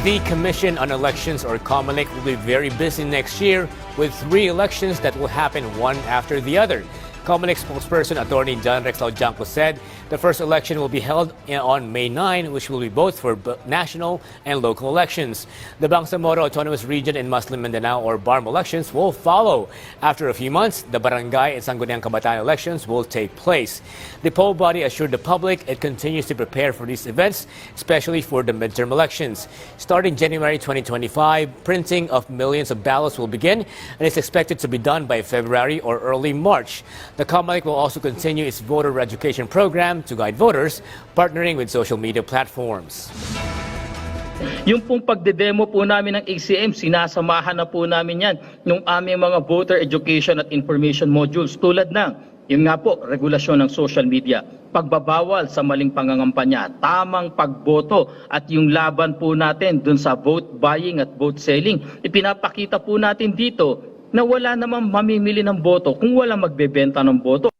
The Commission on Elections, or COMELEC, will be very busy next year with 3 elections that will happen one after the other. COMELEC spokesperson Attorney John Rex Laujanco said the first election will be held on May 9, which will be both for national and local elections. The Bangsamoro Autonomous Region in Muslim Mindanao, or BARM, elections will follow. After a few months, the Barangay and Sangguniang Kabataan elections will take place. The poll body assured the public it continues to prepare for these events, especially for the midterm elections. Starting January 2025, printing of millions of ballots will begin and is expected to be done by February or early March. The COMELEC will also continue its voter education program to guide voters, partnering with social media platforms. Yung pong pagdedemo po namin ng ACM, sinasamahan na po namin yan ng aming mga voter education at information modules tulad ng, yun nga po, regulasyon ng social media, pagbabawal sa maling pangangampanya, tamang pagboto at yung laban po natin dun sa vote buying at vote selling. Ipinapakita po natin dito na wala namang mamimili ng boto kung wala magbebenta ng boto.